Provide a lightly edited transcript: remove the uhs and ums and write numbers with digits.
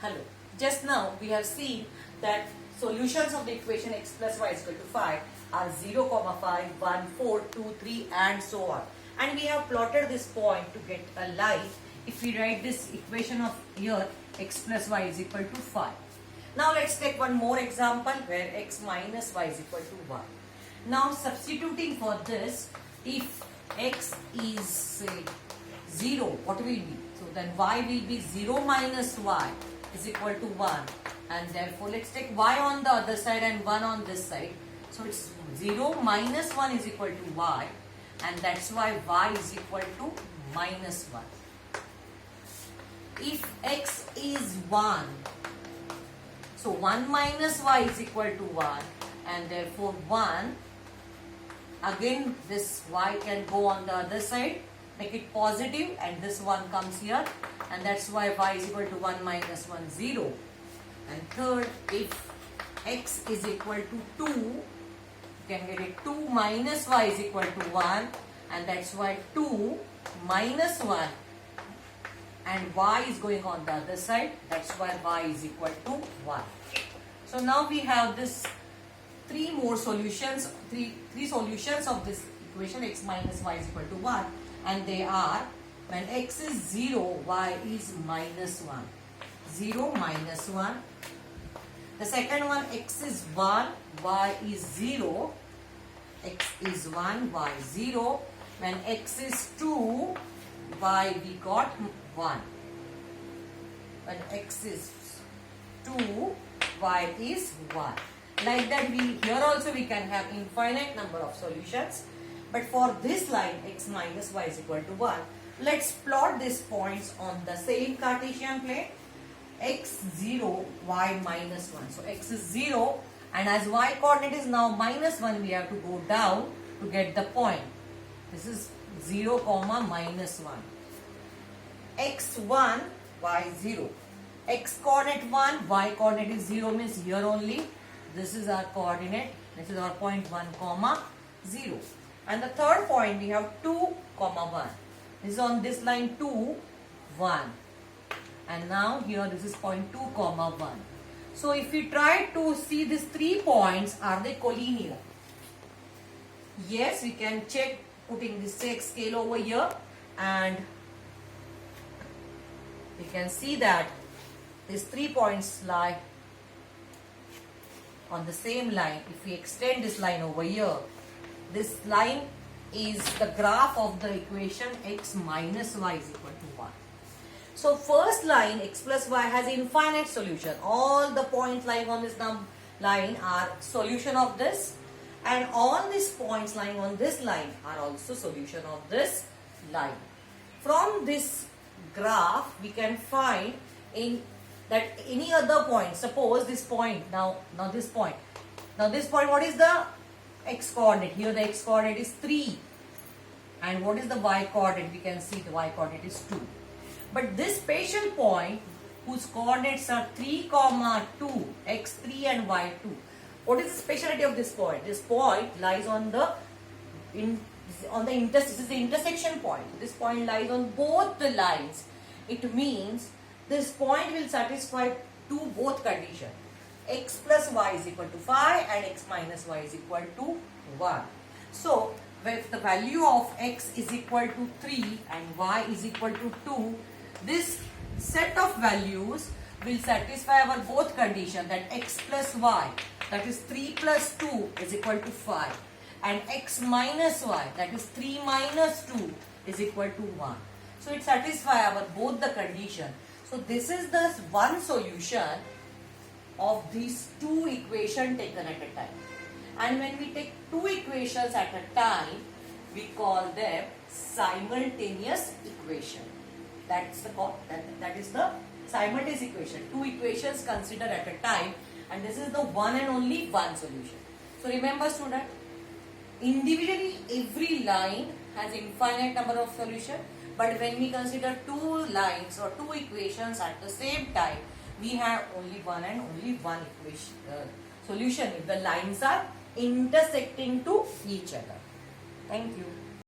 Hello. Just now we have seen that solutions of the equation x plus y is equal to 5 are 0, 5, 1, 4, 2, 3 and so on. And we have plotted this point to get a line. If we write this equation of here x plus y is equal to 5. Now let's take one more example where x minus y is equal to 1. Now substituting for this, if x is say 0, what will be? So then y will be 0 minus y is equal to 1, and therefore let's take y on the other side and 1 on this side. So it's 0 minus 1 is equal to y, and that's why y is equal to minus 1. If x is 1, so 1 minus y is equal to 1, and therefore 1, again this y can go on the other side, make it positive, and this 1 comes here, and that's why y is equal to 1 minus 1, 0. And third, if x is equal to 2, you can get it 2 minus y is equal to 1, and that's why 2 minus 1, and y is going on the other side, that's why y is equal to 1. So now we have this three solutions of this equation x minus y is equal to 1, and they are: when x is 0, y is minus 1. 0 minus 1. The second one, x is 1, y is 0. X is 1, y 0. When x is 2, y we got 1. When x is 2, y is 1. Like that, here also we can have infinite number of solutions. But for this line x minus y is equal to 1, let's plot these points on the same Cartesian plane. X 0, y minus 1. So x is 0, and as y coordinate is now minus 1, we have to go down to get the point. This is 0, minus 1. X 1, y 0. X coordinate 1, y coordinate is 0, means here only. This is our coordinate. This is our point 1, 0. And the third point, we have 2, 1. This is on this line 2, 1. And now here this is point 2, 1. So if we try to see these 3 points, are they collinear? Yes, we can check putting this scale over here, and we can see that these 3 points lie on the same line. If we extend this line over here, this line is the graph of the equation x minus y is equal to 1. So first line, x plus y, has infinite solution. All the points lying on this line are solution of this, and all these points lying on this line are also solution of this line. From this graph, we can find in that any other point, suppose this point, now this point, what is the x coordinate? Here the x coordinate is 3, and what is the y coordinate? We can see the y coordinate is 2. But this spatial point whose coordinates are 3, 2, x3 and y2, what is the speciality of this point? This point lies on the this is the intersection point. This point lies on both the lines. It means this point will satisfy to both conditions. X plus y is equal to 5 and x minus y is equal to 1. So, if the value of x is equal to 3 and y is equal to 2, this set of values will satisfy our both condition, that x plus y, that is 3 plus 2 is equal to 5, and x minus y, that is 3 minus 2 is equal to 1. So it satisfies our both the condition. So this is the one solution of these 2 equations taken at a time. And when we take 2 equations at a time, we call them simultaneous equation. That is the simultaneous equation. 2 equations considered at a time, and this is the one and only one solution. So remember, student, individually every line has infinite number of solutions, but when we consider 2 lines or 2 equations at the same time, we have only one equation solution if the lines are intersecting to each other. Thank you.